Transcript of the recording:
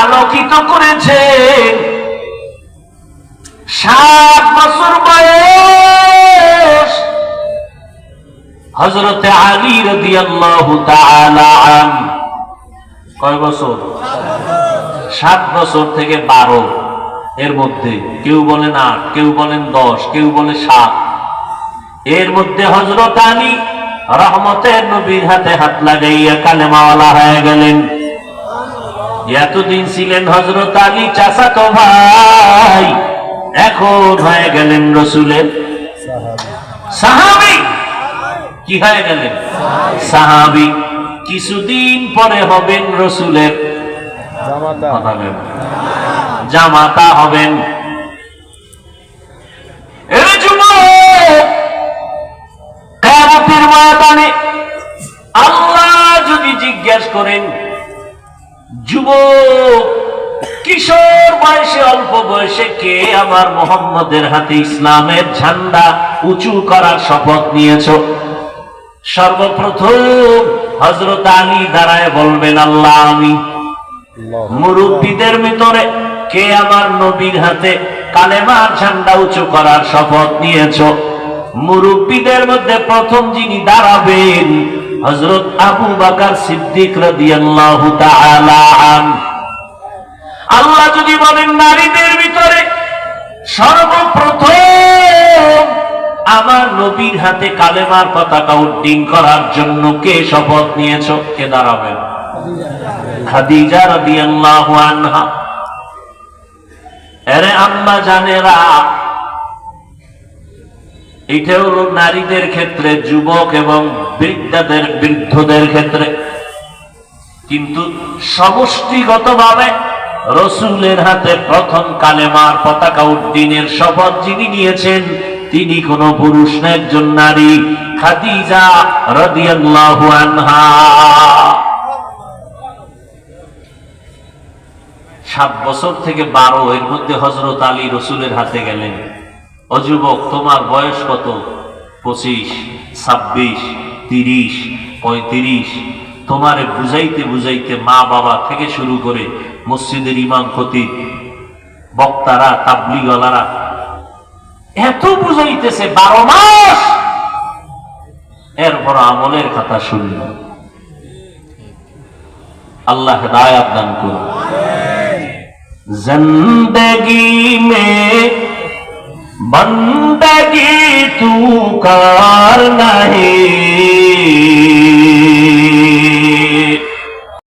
আলোকিত করেছেন। 7 বছর বয়স হযরতে আলী রাদিয়াল্লাহু তাআলা আনহু। কয় বছর? 7 বছর থেকে 12 এর মধ্যে, কেউ বলেন 8, কেউ বলেন 10, কেউ বলে 7। এর মধ্যে হযরত আলী রহমতের নবীর হাতে হাত লাগাইয়া কালেমাওয়ালা হয়ে গেলেন। এতদিন ছিলেন হযরত আলী চাচাতো ভাই, এখন হয়ে গেলেন রাসূলের সাহাবী। কি হয়ে গেলেন? সাহাবী। কিছুদিন পরে হবেন রাসূলের জামাতা হবেন। এই যুবক, কিয়ামতের ময়দানে আল্লাহ যদি জিজ্ঞাসা করেন, যুবক কিশোর বয়সে, অল্প বয়সে কে আমার মুহাম্মদের হাতে ইসলামের ঝান্ডা উঁচু করার শপথ নিয়েছ? সর্বপ্রথম হযরত আলী দাঁড়ায় বলবেন, আল্লাহ আমি। মুরব্বীদের ভিতরে কে আমার নবীর হাতে কালেমার ঝান্ডা উঁচু করার শপথ নিয়েছ? মুরব্বীদের মধ্যে প্রথম যিনি দাঁড়াবেন হযরত আবু বকর সিদ্দিক রাদিয়াল্লাহু তাআলা আনহু। আল্লাহ যদি বলেন নারীদের ভিতরে সর্বপ্রথম আমার নবীর হাতে কালেমার পতাকা উড্ডীন করার জন্য কে শপথ নিয়েছ? কে দাঁড়াবেন? খাদিজা রাদিয়াল্লাহু আনহা। আরে আম্মা জানেরা, এটা হলো নারীদের ক্ষেত্রে, যুবক এবং বৃদ্ধদের ক্ষেত্রে। কিন্তু সমষ্টিগতভাবে রাসূলের হাতে প্রথম কালেমার পতাকা উড্ডীনের শপথ যিনি নিয়েছেন তিনি কোন পুরুষ না, একজন নারী, খাদিজা রাদিয়াল্লাহু আনহা। 7 বছর থেকে 12 এর মধ্যে হযরত আলী রাসূলের হাতে গেলেন। ও যুবক, তোমার বয়স কত? 25, 26, 30, 35। তোমারে বুঝাইতে বুঝাইতে মা বাবা থেকে শুরু করে মসজিদের ইমাম খতিব, বক্তারা, তাবলীগওয়ালারা এত বুঝাইতেছে 12 মাস, এরপর আমলের কথা শুনল। আল্লাহ হিদায়াত দান করুন। জিন্দেগি মে বন্দগি তু কার নাহি,